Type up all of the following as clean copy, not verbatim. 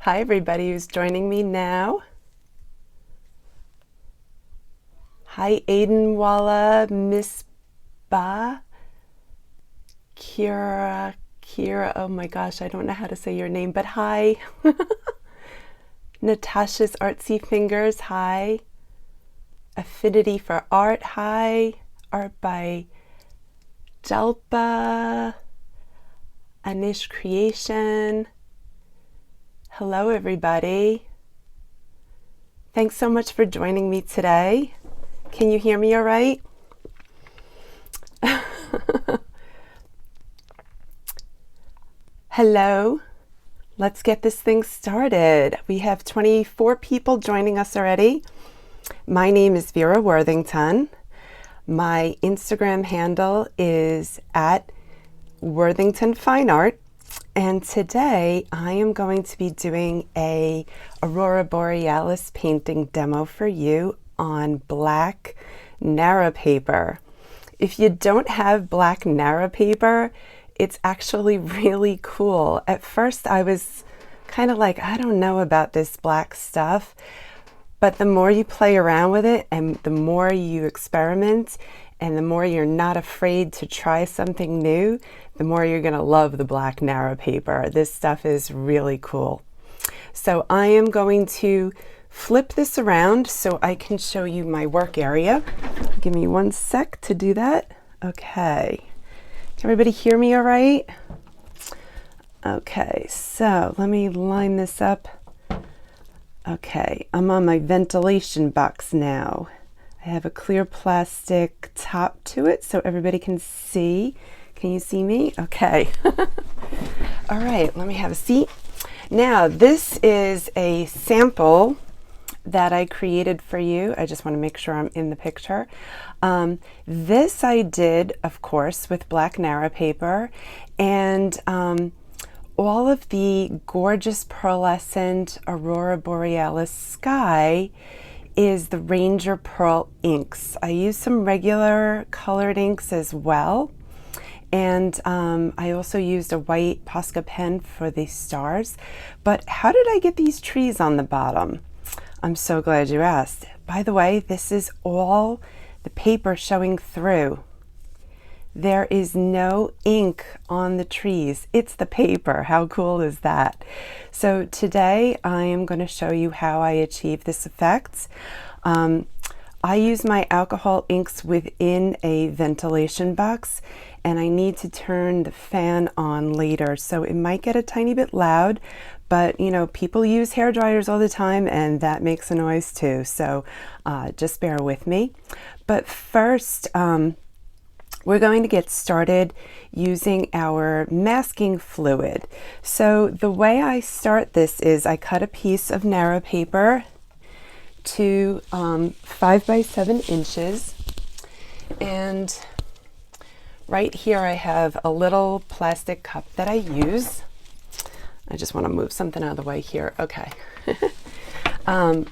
Hi, everybody who's joining me now. Hi, Aiden Walla, Miss Ba, Kira, oh my gosh, I don't know how to say your name, but hi. Natasha's Artsy Fingers, hi. Affinity for Art, hi. Art by Jalpa, Anish Creation. Hello, everybody. Thanks so much for joining me today. Can you hear me all right? Hello. Let's get this thing started. We have 24 people joining us already. My name is Vera Worthington. My Instagram handle is at Worthington Fine Art. And today I am going to be doing a Aurora Borealis painting demo for you on black Nara paper. If you don't have black Nara paper, it's actually really cool. At first I was kind of like, I don't know about this black stuff, but the more you play around with it and the more you experiment and the more you're not afraid to try something new, the more you're going to love the black Nara paper. This stuff is really cool. So I am going to flip this around so I can show you my work area. Give me one sec to do that. Okay. Can everybody hear me all right? Okay, so let me line this up. Okay, I'm on my ventilation box now. I have a clear plastic top to it so everybody can see. Can you see me? Okay. All right, let me have a seat. Now, this is a sample that I created for you. I just want to make sure I'm in the picture. This I did, of course, with black Nara paper, and all of the gorgeous pearlescent Aurora Borealis sky is the Ranger Pearl inks. I used some regular colored inks as well, and I also used a white Posca pen for the stars. But how did I get these trees on the bottom? I'm so glad you asked. By the way, this is all the paper showing through. There is no ink on the trees. It's the paper. How cool is that? So today I am going to show you how I achieve this effect. I use my alcohol inks within a ventilation box, and I need to turn the fan on later, so it might get a tiny bit loud, but you know, people use hair dryers all the time and that makes a noise too, so just bear with me. But first, we're going to get started using our masking fluid. So the way I start this is I cut a piece of Nara paper to 5 by 7 inches, and right here I have a little plastic cup that I use. I just want to move something out of the way here. Okay. I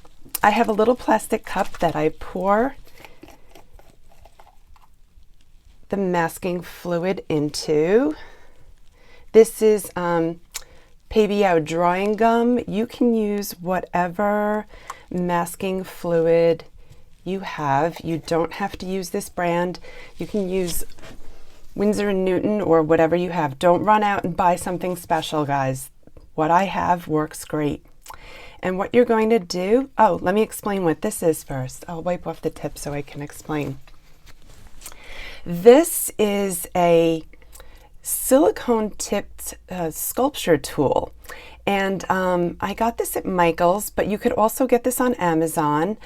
have a little plastic cup that I pour the masking fluid into. This is PEBEO drawing gum. You can use whatever masking fluid you have. You don't have to use this brand. You can use Winsor & Newton or whatever you have. Don't run out and buy something special, guys. What I have works great. And what you're going to do, oh, let me explain what this is first. I'll wipe off the tip so I can explain. This is a silicone tipped sculpture tool, and I got this at Michael's, but you could also get this on Amazon.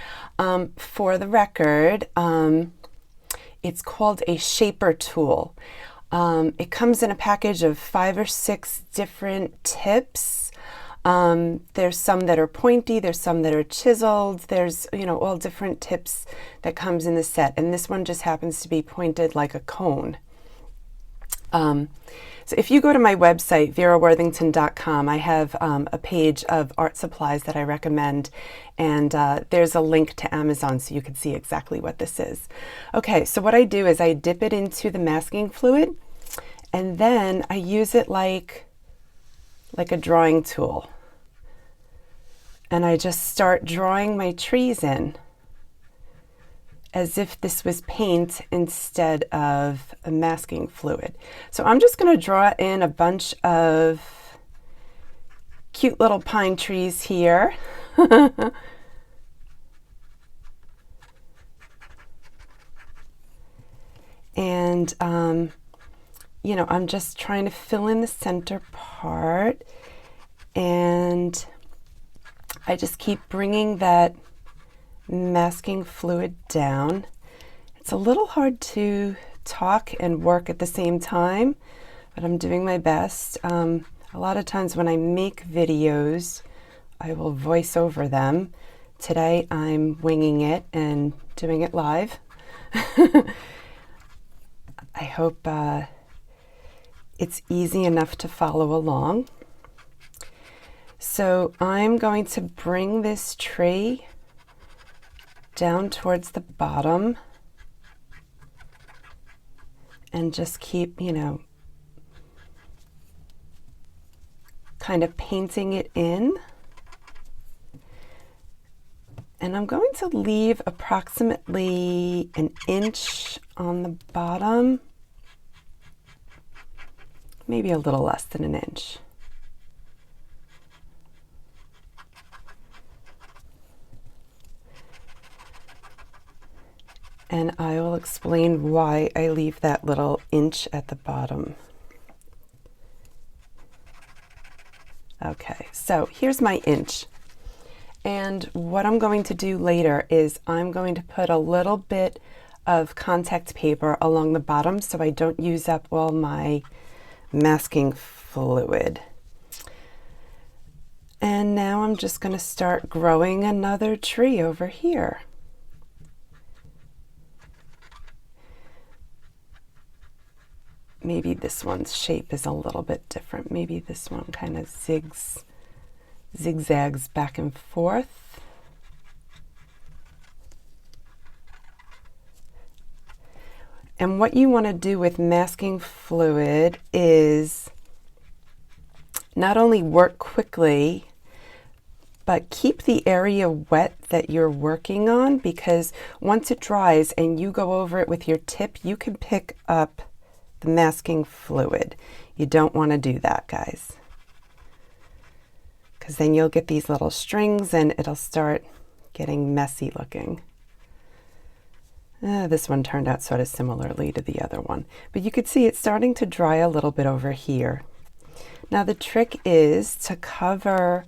For the record, it's called a shaper tool. It comes in a package of 5 or 6 different tips. There's some that are pointy, there's some that are chiseled, there's, you know, all different tips that comes in the set, and this one just happens to be pointed like a cone. So if you go to my website, veraworthington.com, I have a page of art supplies that I recommend, and there's a link to Amazon so you can see exactly what this is. Okay, so what I do is I dip it into the masking fluid, and then I use it like a drawing tool. And I just start drawing my trees in as if this was paint instead of a masking fluid. So I'm just going to draw in a bunch of cute little pine trees here. And, you know, I'm just trying to fill in the center part, and I just keep bringing that masking fluid down. It's a little hard to talk and work at the same time, but I'm doing my best. A lot of times when I make videos, I will voice over them. Today I'm winging it and doing it live. I hope it's easy enough to follow along. So I'm going to bring this tree down towards the bottom and just keep, you know, kind of painting it in. And I'm going to leave approximately an inch on the bottom, maybe a little less than an inch. And I will explain why I leave that little inch at the bottom. Okay, so here's my inch. And what I'm going to do later is I'm going to put a little bit of contact paper along the bottom so I don't use up all my masking fluid. And now I'm just going to start growing another tree over here. Maybe this one's shape is a little bit different. Maybe this one kind of zigzags back and forth. And what you want to do with masking fluid is not only work quickly, but keep the area wet that you're working on, because once it dries and you go over it with your tip, you can pick up the masking fluid. You don't want to do that, guys, because then you'll get these little strings and it'll start getting messy looking. This one turned out sort of similarly to the other one, but you could see it's starting to dry a little bit over here. Now the trick is to cover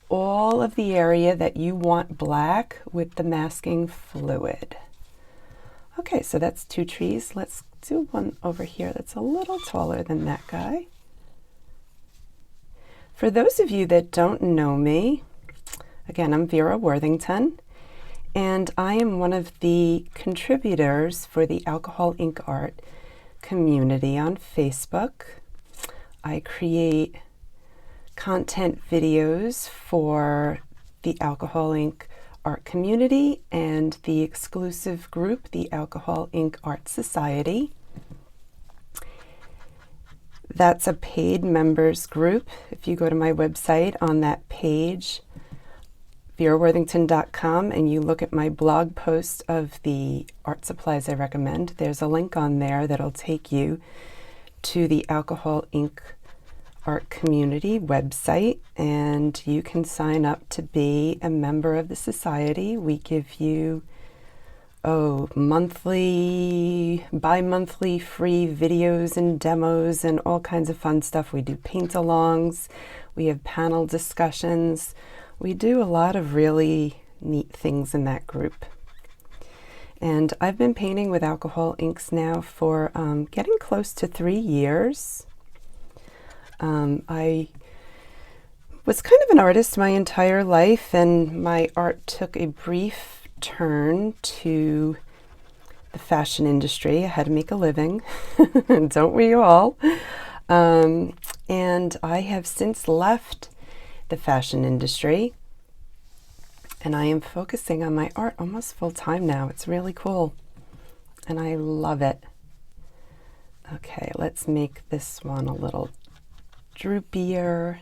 all of the area that you want black with the masking fluid. Okay, so that's two trees. Let's do one over here that's a little taller than that guy. For those of you that don't know me, again, I'm Vera Worthington, and I am one of the contributors for the Alcohol Ink Art community on Facebook. I create content videos for the Alcohol Ink Art community and the exclusive group, the Alcohol Ink Art Society. That's a paid members group. If you go to my website, on that page, veraworthington.com, and you look at my blog post of the art supplies I recommend, there's a link on there that'll take you to the Alcohol Ink Art community website, and you can sign up to be a member of the society. We give you monthly, bi-monthly free videos and demos and all kinds of fun stuff. We do paint-alongs, we have panel discussions, we do a lot of really neat things in that group. And I've been painting with alcohol inks now for getting close to 3 years. I was kind of an artist my entire life, and my art took a brief turn to the fashion industry. I had to make a living, don't we all? And I have since left the fashion industry, and I am focusing on my art almost full time now. It's really cool, and I love it. Okay, let's make this one a little droopier.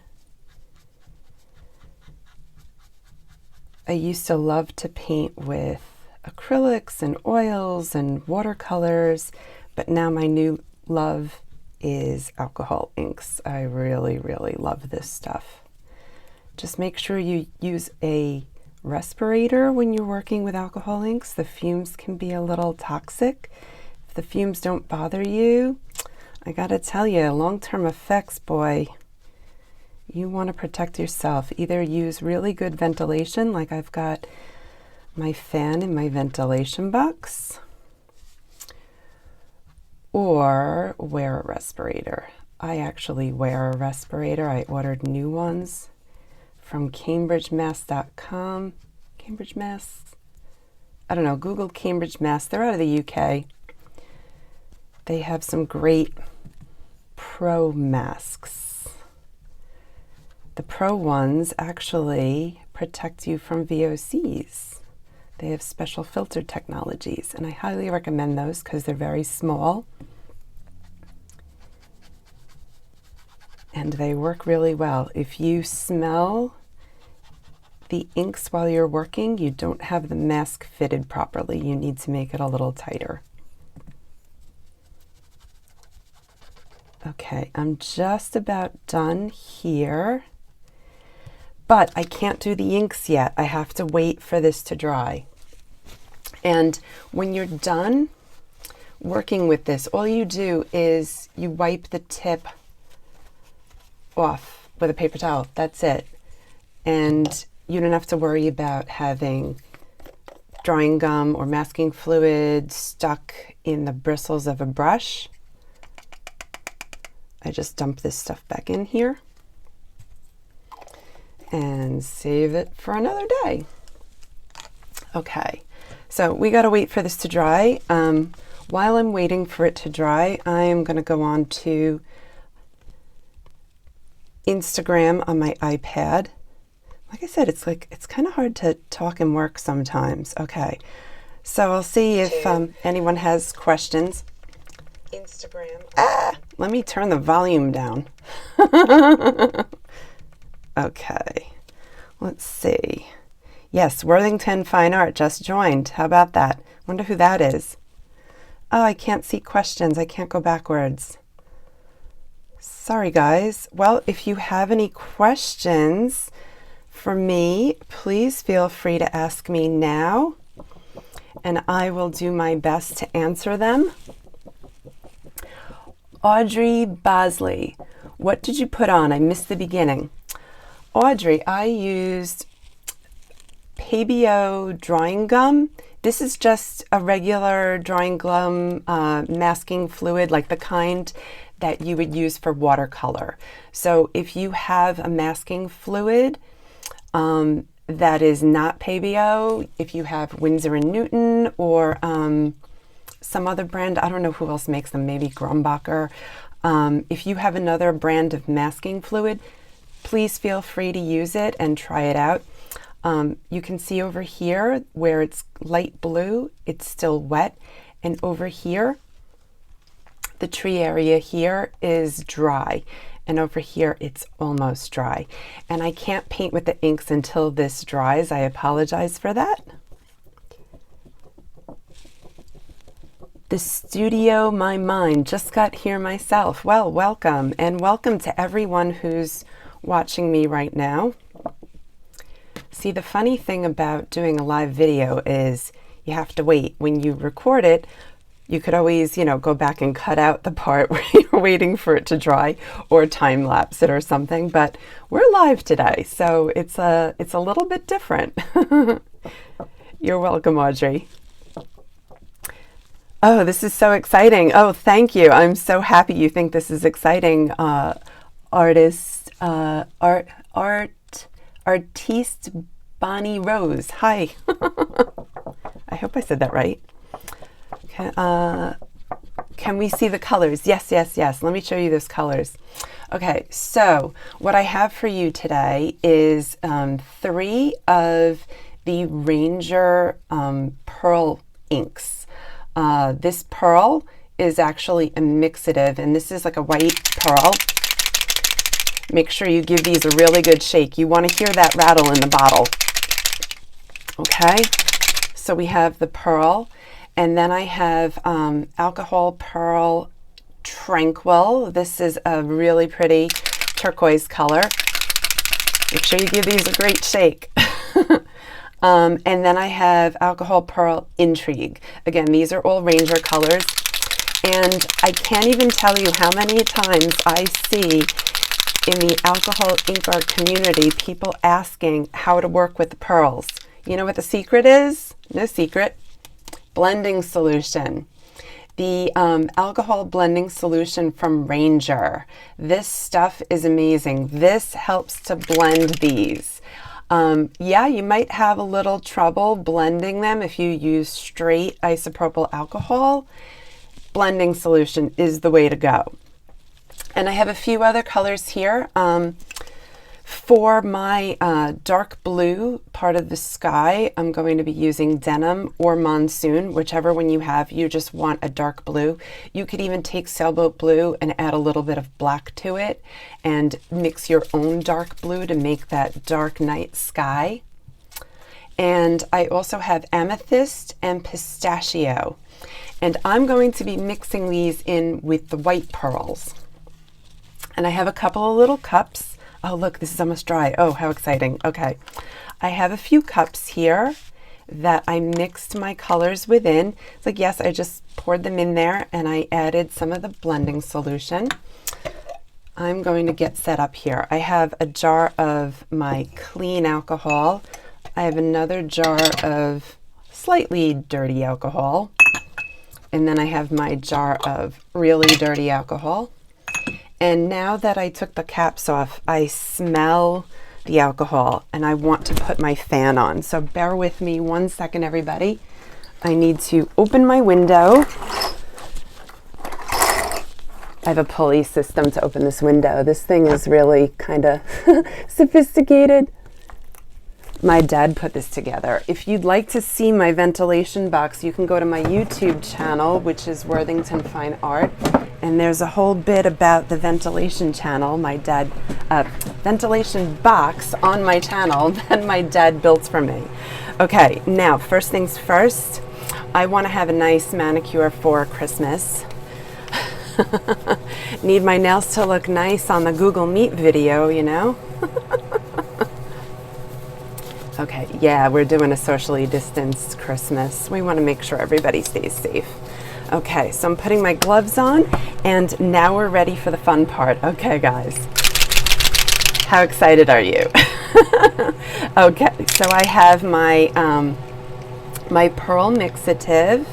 I used to love to paint with acrylics and oils and watercolors, but now my new love is alcohol inks. I really, really love this stuff. Just make sure you use a respirator when you're working with alcohol inks. The fumes can be a little toxic. If the fumes don't bother you, I gotta tell you, long-term effects, boy, you want to protect yourself. Either use really good ventilation, like I've got my fan in my ventilation box, or wear a respirator. I actually wear a respirator. I ordered new ones from CambridgeMass.com. Cambridge Mass? I don't know, Google Cambridge Mass. They're out of the UK. They have some great pro masks. The pro ones actually protect you from VOCs. They have special filter technologies, and I highly recommend those because they're very small and they work really well. If you smell the inks while you're working, you don't have the mask fitted properly. You need to make it a little tighter. Okay, I'm just about done here. But I can't do the inks yet. I have to wait for this to dry. And when you're done working with this, all you do is you wipe the tip off with a paper towel. That's it. And you don't have to worry about having drawing gum or masking fluid stuck in the bristles of a brush. I just dump this stuff back in here and save it for another day. Okay, so we gotta wait for this to dry. While I'm waiting for it to dry, I'm gonna go on to Instagram on my iPad. Like I said, it's kind of hard to talk and work sometimes. Okay, so I'll see if anyone has questions. Instagram. Let me turn the volume down. Okay, let's see. Yes, Worthington Fine Art just joined. How about that? Wonder who that is. Oh, I can't see questions. I can't go backwards. Sorry, guys. Well, if you have any questions for me, please feel free to ask me now, and I will do my best to answer them. Audrey Bosley, what did you put on? I missed the beginning. Audrey, I used PEBEO drawing gum. This is just a regular drawing gum masking fluid, like the kind that you would use for watercolor. So if you have a masking fluid that is not PEBEO, if you have Winsor & Newton or some other brand, I don't know who else makes them, maybe Grumbacher. If you have another brand of masking fluid, please feel free to use it and try it out. You can see over here where it's light blue, it's still wet. And over here, the tree area here is dry. And over here, it's almost dry. And I can't paint with the inks until this dries. I apologize for that. The studio, my mind, just got here myself. Well, welcome, and welcome to everyone who's watching me right now. See, the funny thing about doing a live video is you have to wait. When you record it, you could always, go back and cut out the part where you're waiting for it to dry or time lapse it or something, but we're live today, so it's a little bit different. You're welcome, Audrey. Oh, this is so exciting. Oh, thank you. I'm so happy you think this is exciting. Artiste Bonnie Rose. Hi. I hope I said that right. Can we see the colors? Yes, yes, yes. Let me show you those colors. Okay, so what I have for you today is 3 of the Ranger Pearl inks. This pearl is actually a mixative, and this is like a white pearl. Make sure you give these a really good shake. You want to hear that rattle in the bottle. Okay, so we have the pearl, and then I have alcohol pearl tranquil. This is a really pretty turquoise color. Make sure you give these a great shake. And then I have alcohol pearl intrigue. Again, these are all Ranger colors, and I can't even tell you how many times I see in the alcohol ink art community people asking how to work with the pearls. You know what the secret is? No secret. Blending solution. The alcohol blending solution from Ranger. This stuff is amazing. This helps to blend these. Yeah, you might have a little trouble blending them if you use straight isopropyl alcohol. Blending solution is the way to go. And I have a few other colors here. For my dark blue part of the sky, I'm going to be using denim or monsoon, whichever one you have. You just want a dark blue. You could even take sailboat blue and add a little bit of black to it and mix your own dark blue to make that dark night sky. And I also have amethyst and pistachio. And I'm going to be mixing these in with the white pearls. And I have a couple of little cups. Oh, look, this is almost dry. Oh, how exciting. Okay. I have a few cups here that I mixed my colors within. It's like, yes, I just poured them in there and I added some of the blending solution. I'm going to get set up here. I have a jar of my clean alcohol. I have another jar of slightly dirty alcohol. And then I have my jar of really dirty alcohol. And now that I took the caps off, I smell the alcohol and I want to put my fan on. So bear with me 1 second, everybody. I need to open my window. I have a pulley system to open this window. This thing is really kind of sophisticated. My dad put this together. If you'd like to see my ventilation box, you can go to my YouTube channel, which is Worthington Fine Art. And there's a whole bit about the ventilation channel, ventilation box on my channel that my dad built for me. Okay, now first things first, I want to have a nice manicure for Christmas. Need my nails to look nice on the Google Meet video, you know? Okay, yeah, we're doing a socially distanced Christmas. We want to make sure everybody stays safe. Okay, so I'm putting my gloves on, and now we're ready for the fun part. Okay, guys, how excited are you? Okay, so I have my my pearl mixative.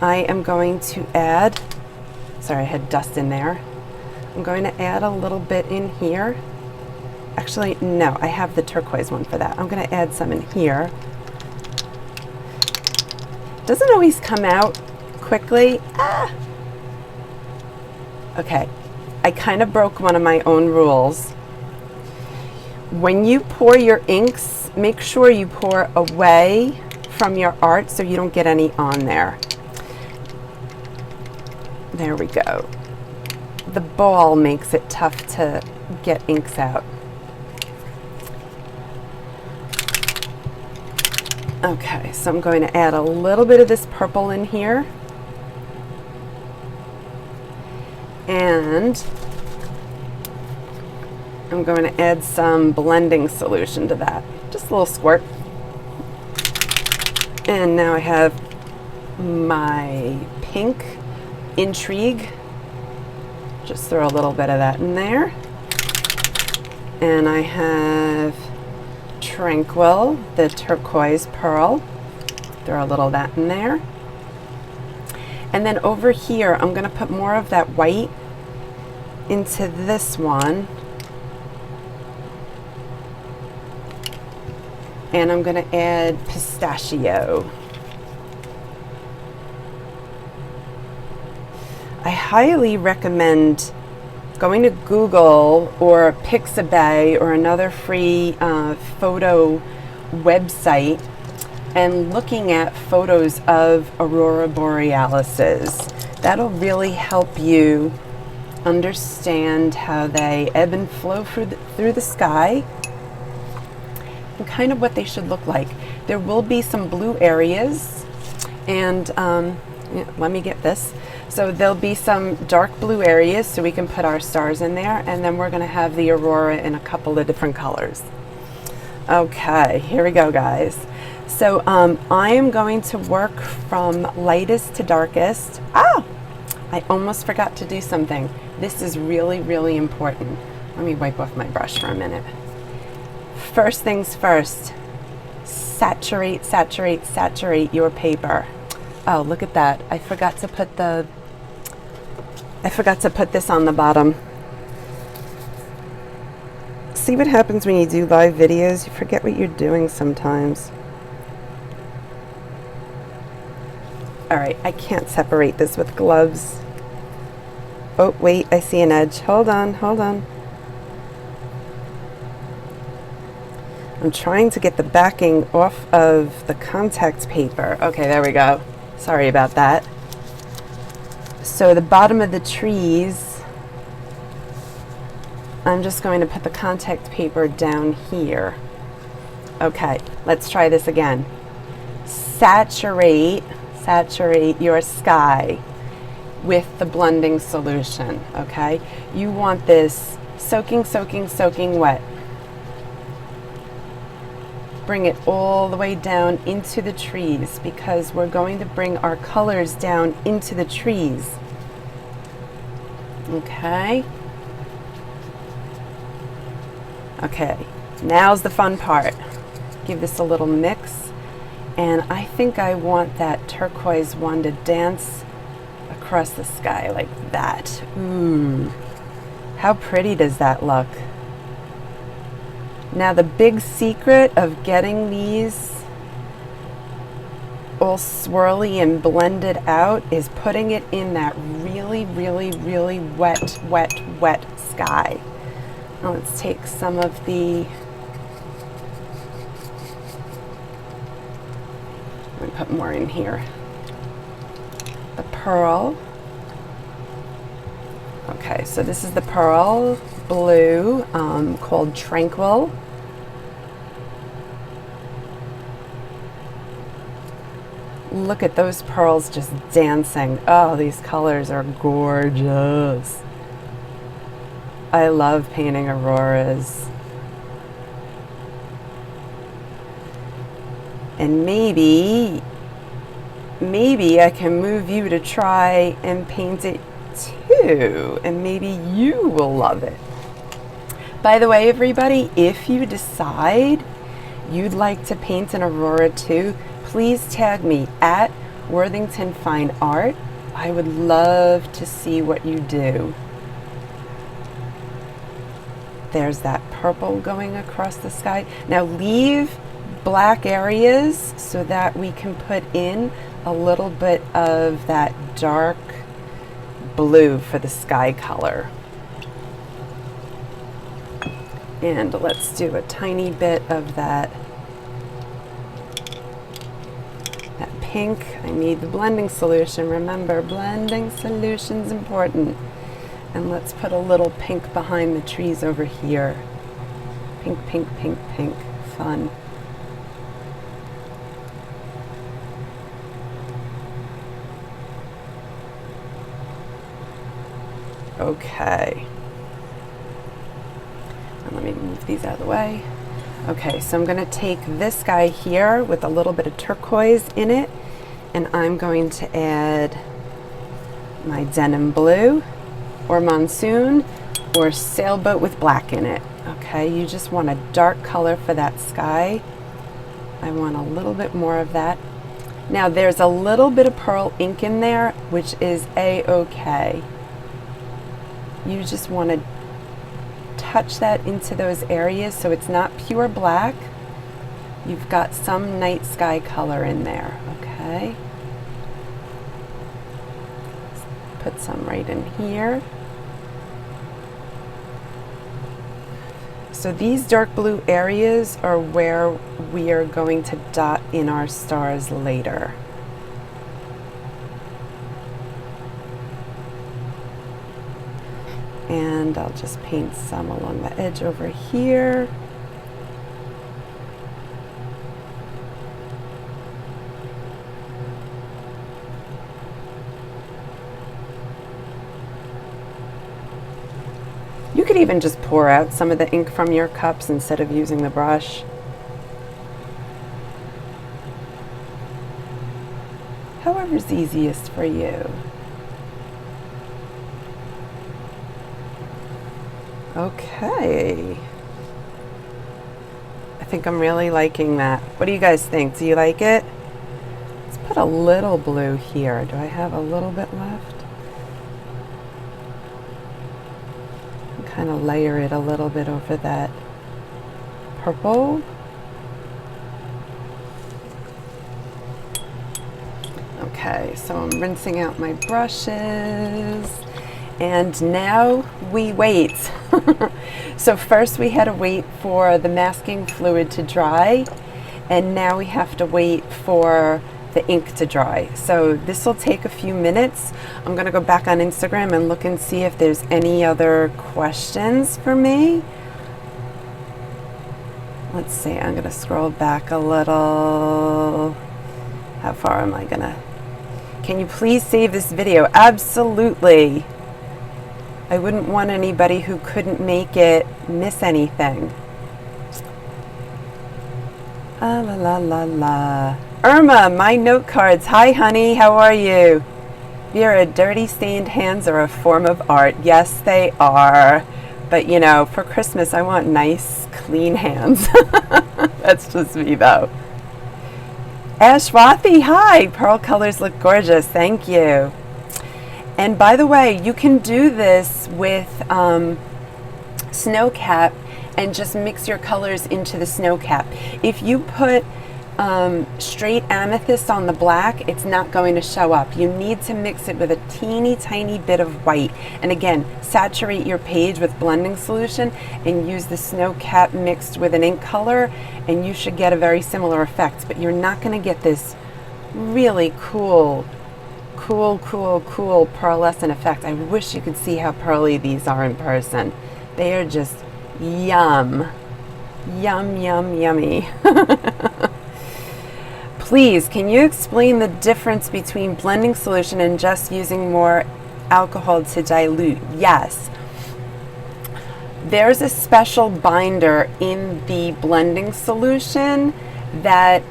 I am going to add, sorry, I had dust in there. I'm going to add a little bit in here. Actually, no, I have the turquoise one for that. I'm going to add some in here. Doesn't always come out quickly. Ah! Okay, I kind of broke one of my own rules. When you pour your inks, make sure you pour away from your art so you don't get any on there. There we go. The ball makes it tough to get inks out. Okay, so I'm going to add a little bit of this purple in here. And I'm going to add some blending solution to that. Just a little squirt. And now I have my pink intrigue. Just throw a little bit of that in there. And I have Tranquil, the turquoise pearl. Throw a little of that in there. And then over here, I'm going to put more of that white into this one. And I'm going to add pistachio. I highly recommend going to Google or PEBEO or another free photo website and looking at photos of Aurora Borealises. That'll really help you understand how they ebb and flow through the sky and kind of what they should look like. There will be some blue areas, and let me get this. So there'll be some dark blue areas so we can put our stars in there, and then we're going to have the Aurora in a couple of different colors. Okay, here we go, guys. So I am going to work from lightest to darkest. Oh, I almost forgot to do something. This is really, really important. Let me wipe off my brush for a minute. First things first, saturate, saturate, saturate your paper. Oh, look at that. I forgot to put this on the bottom. See what happens when you do live videos? You forget what you're doing sometimes. All right, I can't separate this with gloves. Oh, wait, I see an edge. Hold on, hold on. I'm trying to get the backing off of the contact paper. Okay, there we go. Sorry about that. So the bottom of the trees, I'm just going to put the contact paper down here. Okay, let's try this again. Saturate your sky with the blending solution, okay? You want this soaking, soaking, soaking wet. Bring it all the way down into the trees because we're going to bring our colors down into the trees. Okay. Okay, now's the fun part. Give this a little mix, and I think I want that turquoise one to dance across the sky like that. Ooh, how pretty does that look? Now the big secret of getting these all swirly and blended out is putting it in that really, really, really wet, wet, wet sky. Now let's take some of the, let me put more in here. The pearl. Okay, so this is the pearl blue called Tranquil. Look at those pearls just dancing. Oh, these colors are gorgeous. I love painting auroras. And maybe I can move you to try and paint it too, and maybe you will love it. By the way, everybody, if you decide you'd like to paint an aurora too, please tag me at Worthington Fine Art. I would love to see what you do. There's that purple going across the sky. Now leave black areas so that we can put in a little bit of that dark blue for the sky color. And let's do a tiny bit of that pink. I need the blending solution. Remember, blending solution's important. And let's put a little pink behind the trees over here. Pink, pink, pink, pink. Fun. Okay. And let me move these out of the way. Okay, so I'm going to take this guy here with a little bit of turquoise in it, and I'm going to add my denim blue, or monsoon, or sailboat with black in it. Okay, you just want a dark color for that sky. I want a little bit more of that. Now there's a little bit of pearl ink in there, which is a-okay. You just want to touch that into those areas so it's not pure black. You've got some night sky color in there, okay? Let's put some right in here. So these dark blue areas are where we are going to dot in our stars later. And I'll just paint some along the edge over here. could even just pour out some of the ink from your cups instead of using the brush. However's easiest for you. Okay. I think I'm really liking that. What do you guys think? Do you like it? Let's put a little blue here. Do I have a little bit left? Kind of layer it a little bit over that purple. Okay, so I'm rinsing out my brushes, and now we wait. So first we had to wait for the masking fluid to dry, and now we have to wait for the ink to dry. So this will take a few minutes. I'm gonna go back on Instagram and look and see if there's any other questions for me. Let's see, I'm gonna scroll back a little. How far am I gonna? Can you please save this video? Absolutely. I wouldn't want anybody who couldn't make it miss anything. Ah, la la la la. Irma, my note cards. Hi, honey. How are you? Vera, dirty stained hands are a form of art. Yes, they are. But, you know, for Christmas, I want nice, clean hands. That's just me, though. Ashwathi, hi. Pearl colors look gorgeous. Thank you. And by the way, you can do this with snow cap and just mix your colors into the snow cap. If you put straight amethyst on the black, it's not going to show up. You need to mix it with a teeny tiny bit of white. And again, saturate your page with blending solution and use the snow cap mixed with an ink color, and you should get a very similar effect. But you're not going to get this really cool pearlescent effect. I wish you could see how pearly these are in person. They are just yum, yummy. Please, can you explain the difference between blending solution and just using more alcohol to dilute? Yes. There's a special binder in the blending solution that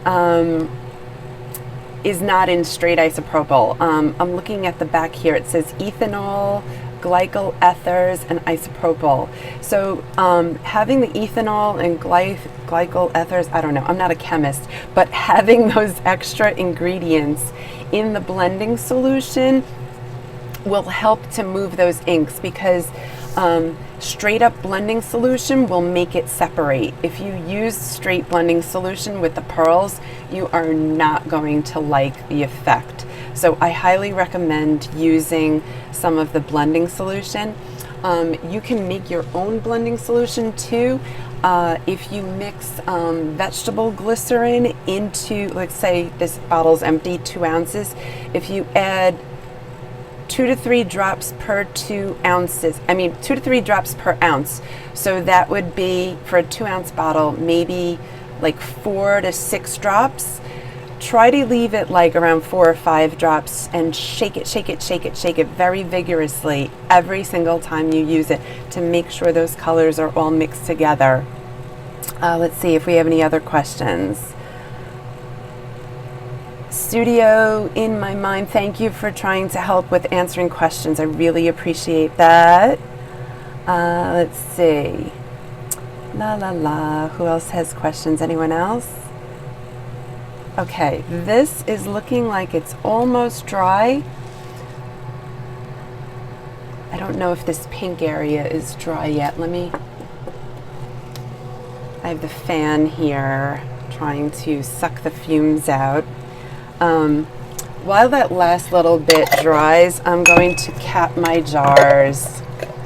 is not in straight isopropyl. I'm looking at the back here. It says ethanol, glycol ethers, and isopropyl. So having the ethanol and glycol ethers, I don't know, I'm not a chemist, but having those extra ingredients in the blending solution will help to move those inks, because straight up blending solution will make it separate. If you use straight blending solution with the pearls, you are not going to like the effect. So I highly recommend using some of the blending solution. You can make your own blending solution too. If you mix vegetable glycerin into, let's say this bottle's empty, 2 ounces. If you add 2 to 3 drops per 2 ounces, 2 to 3 drops per ounce. So that would be, for a 2-ounce bottle, maybe like 4 to 6 drops. Try to leave it like around 4 or 5 drops and shake it very vigorously every single time you use it to make sure those colors are all mixed together. Let's see if we have any other questions. Studio in my mind, thank you for trying to help with answering questions. I really appreciate that. Let's see. La la la. Who else has questions? Anyone else? Okay, this is looking like it's almost dry. I don't know if this pink area is dry yet. I have the fan here trying to suck the fumes out. While that last little bit dries, I'm going to cap my jars.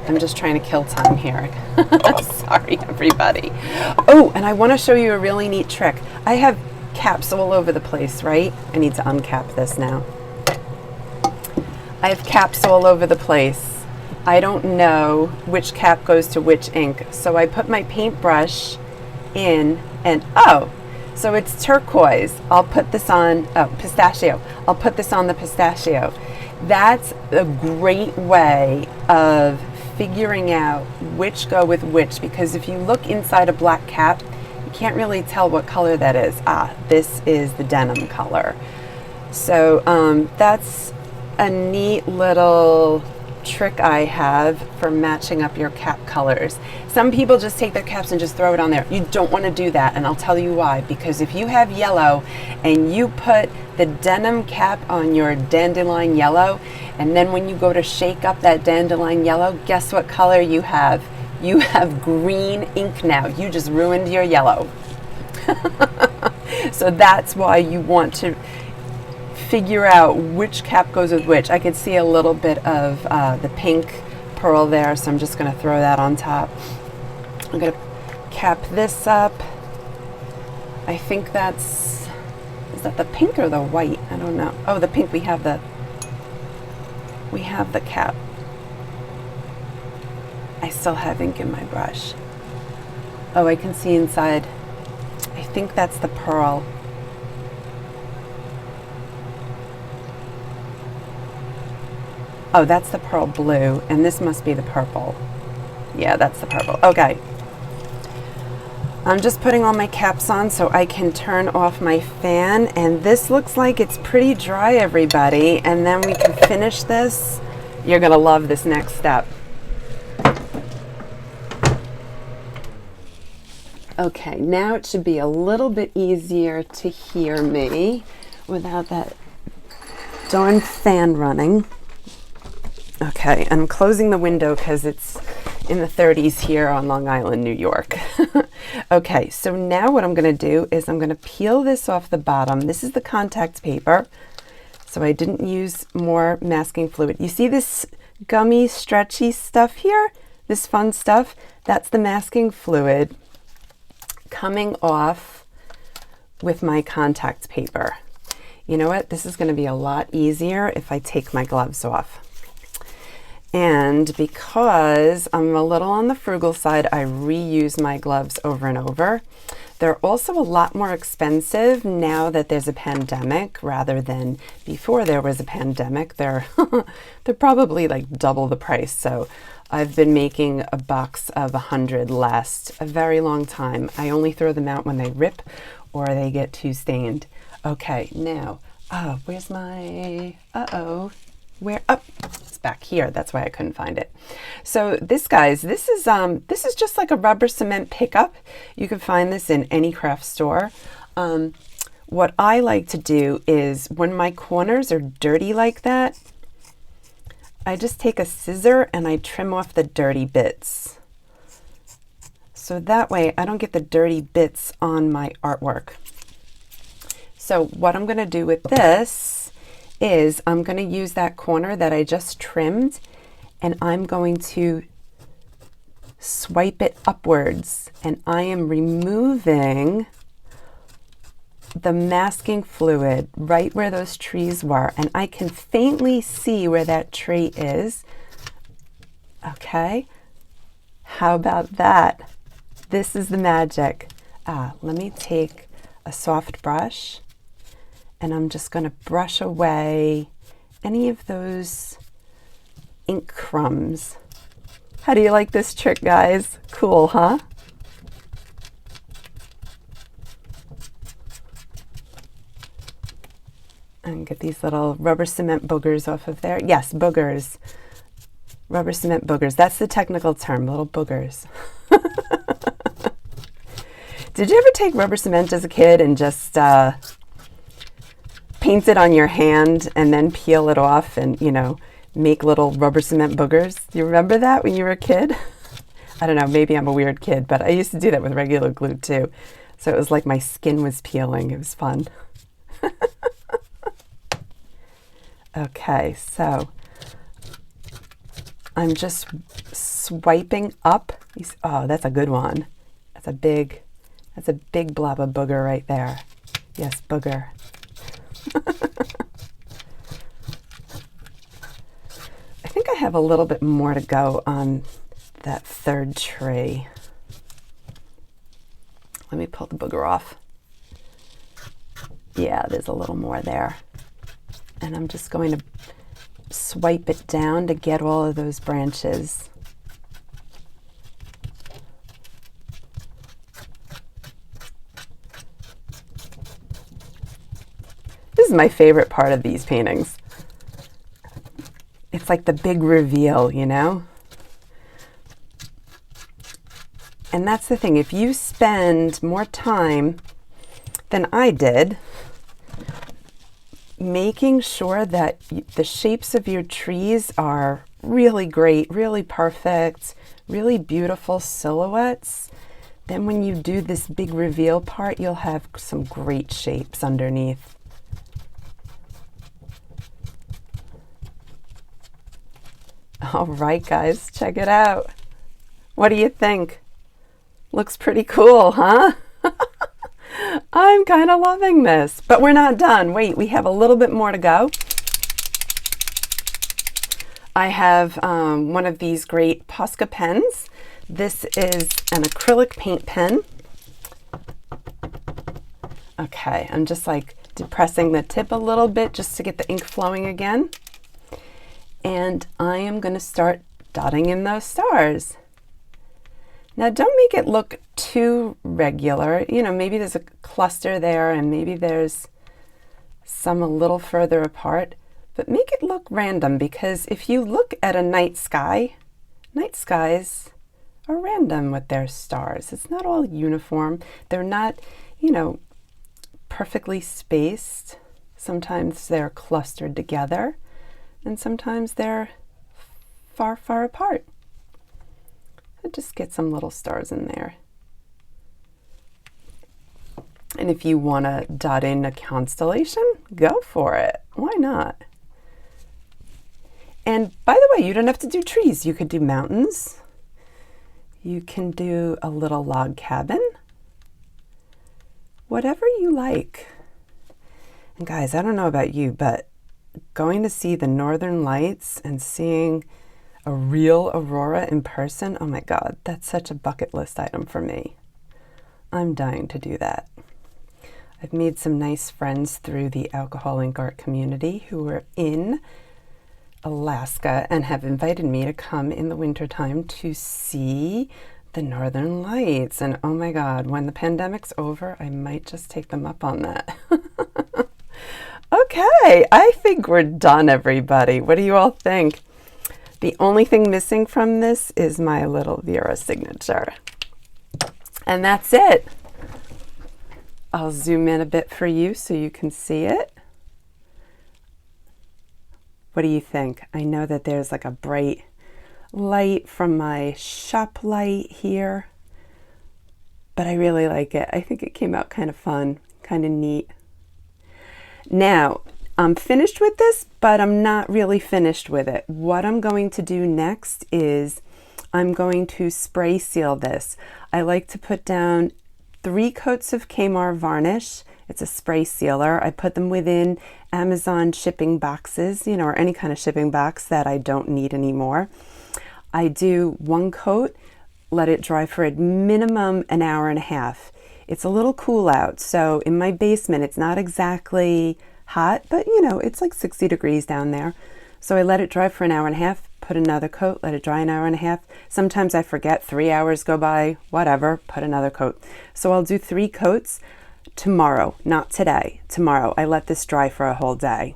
I'm just trying to kill time here. Sorry, everybody. Oh, and I want to show you a really neat trick. I have caps all over the place, right? I need to uncap this now. I have caps all over the place. I don't know which cap goes to which ink. So I put my paintbrush in and, oh, so it's turquoise. I'll put this on, pistachio. I'll put this on the pistachio. That's a great way of figuring out which go with which, because if you look inside a black cap, you can't really tell what color that is. Ah, this is the denim color. So that's a neat little trick I have for matching up your cap colors. Some people just take their caps and just throw it on there. You don't want to do that, and I'll tell you why. Because if you have yellow and you put the denim cap on your dandelion yellow, and then when you go to shake up that dandelion yellow, guess what color you have? You have green ink now. You just ruined your yellow. So that's why you want to figure out which cap goes with which. I could see a little bit of the pink pearl there, so I'm just going to throw that on top. I'm going to cap this up. I think that's, is that the pink or the white? I don't know. Oh, the pink. We have the cap. I still have ink in my brush. Oh, I can see inside. I think that's the pearl. Oh, that's the pearl blue, and this must be the purple. Yeah, that's the purple. Okay. I'm just putting all my caps on so I can turn off my fan, and this looks like it's pretty dry, everybody, and then we can finish this. You're gonna love this next step. Okay, now it should be a little bit easier to hear me without that darn fan running. Okay, I'm closing the window because it's in the 30s here on Long Island, New York. Okay, so now what I'm going to do is I'm going to peel this off the bottom. This is the contact paper, so I didn't use more masking fluid. You see this gummy, stretchy stuff here? This fun stuff? That's the masking fluid coming off with my contact paper. You know what? This is going to be a lot easier if I take my gloves off. And because I'm a little on the frugal side, I reuse my gloves over and over. They're also a lot more expensive now that there's a pandemic rather than before there was a pandemic. They're probably like double the price. So I've been making a box of 100 last a very long time. I only throw them out when they rip or they get too stained. Okay, now, where's my, where, it's back here. That's why I couldn't find it. So this, guys, this is just like a rubber cement pickup. You can find this in any craft store. What I like to do is when my corners are dirty like that, I just take a scissor and I trim off the dirty bits. So that way I don't get the dirty bits on my artwork. So what I'm going to do with this is I'm going to use that corner that I just trimmed, and I'm going to swipe it upwards, and I am removing the masking fluid right where those trees were, and I can faintly see where that tree is. Okay, how about that? This is the magic. Let me take a soft brush, and I'm just going to brush away any of those ink crumbs. How do you like this trick, guys? Cool, huh? And get these little rubber cement boogers off of there. Yes, boogers. Rubber cement boogers. That's the technical term, little boogers. Did you ever take rubber cement as a kid and just paint it on your hand and then peel it off and, you know, make little rubber cement boogers? Do you remember that when you were a kid? I don't know, maybe I'm a weird kid, but I used to do that with regular glue too. So it was like my skin was peeling. It was fun. Okay, so I'm just swiping up. Oh, that's a good one. That's a big blob of booger right there. Yes, booger. I think I have a little bit more to go on that third tree. Let me pull the booger off. Yeah, there's a little more there. And I'm just going to swipe it down to get all of those branches. my favorite part of these paintings. It's like the big reveal, you know? And that's the thing, if you spend more time than I did making sure that the shapes of your trees are really great, really perfect, really beautiful silhouettes, then when you do this big reveal part, you'll have some great shapes underneath. All right, guys, check it out. What do you think? Looks pretty cool, huh? I'm kind of loving this, but we're not done. Wait, we have a little bit more to go. I have one of these great Posca pens. This is an acrylic paint pen. Okay, I'm just like depressing the tip a little bit just to get the ink flowing again. And I am going to start dotting in those stars. Now don't make it look too regular. You know, maybe there's a cluster there and maybe there's some a little further apart, but make it look random, because if you look at a night skies are random with their stars. It's not all uniform. They're not, you know, perfectly spaced. Sometimes they're clustered together and sometimes they're far, far apart. Just get some little stars in there. And if you want to dot in a constellation, go for it. Why not? And by the way, you don't have to do trees. You could do mountains. You can do a little log cabin. Whatever you like. And guys, I don't know about you, but going to see the Northern Lights and seeing a real aurora in person, oh my God, that's such a bucket list item for me. I'm dying to do that. I've made some nice friends through the Alcohol Ink Art community who are in Alaska and have invited me to come in the wintertime to see the Northern Lights. And oh my God, when the pandemic's over, I might just take them up on that. Okay, I think we're done, everybody. What do you all think? The only thing missing from this is my little Vera signature. And that's it. I'll zoom in a bit for you so you can see it. What do you think? I know that there's like a bright light from my shop light here, but I really like it. I think it came out kind of fun, kind of neat. Now, I'm finished with this, but I'm not really finished with it. What I'm going to do next is I'm going to spray seal this. I like to put down 3 coats of Kmart varnish. It's a spray sealer. I put them within Amazon shipping boxes, you know, or any kind of shipping box that I don't need anymore. I do 1 coat, let it dry for a minimum an hour and a half. It's a little cool out, so in my basement it's not exactly hot, but you know, it's like 60 degrees down there. So I let it dry for an hour and a half, put another coat, let it dry an hour and a half. Sometimes I forget, 3 hours go by, whatever, put another coat. So I'll do 3 coats tomorrow, not today, tomorrow. I let this dry for a whole day.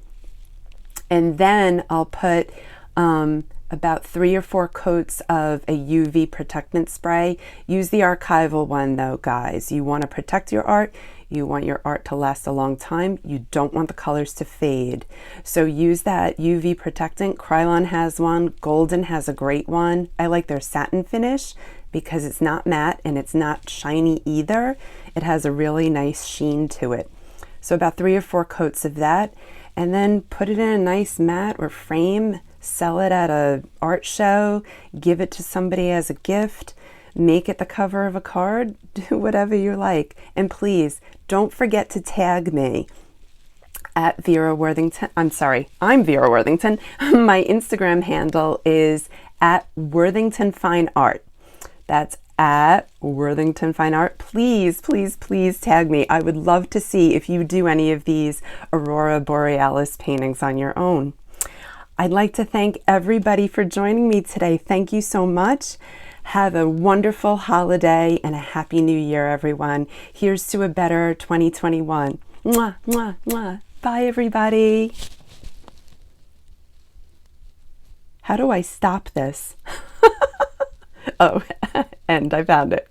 And then I'll put about 3 or 4 coats of a UV protectant spray. Use the archival one though, guys. You want to protect your art. You want your art to last a long time. You don't want the colors to fade. So use that UV protectant. Krylon has one. Golden has a great one. I like their satin finish because it's not matte and it's not shiny either. It has a really nice sheen to it. So about 3 or 4 coats of that, and then put it in a nice mat or frame. Sell it at an art show. Give it to somebody as a gift. Make it the cover of a card. Do whatever you like. And please don't forget to tag me at Vera Worthington. I'm sorry, I'm Vera Worthington. My Instagram handle is at Worthington Fine Art. That's at Worthington Fine Art. Please, please, please tag me. I would love to see if you do any of these Aurora Borealis paintings on your own. I'd like to thank everybody for joining me today. Thank you so much. Have a wonderful holiday and a happy new year, everyone. Here's to a better 2021. Mwah, mwah, mwah. Bye. Bye, everybody. How do I stop this? Oh, and I found it.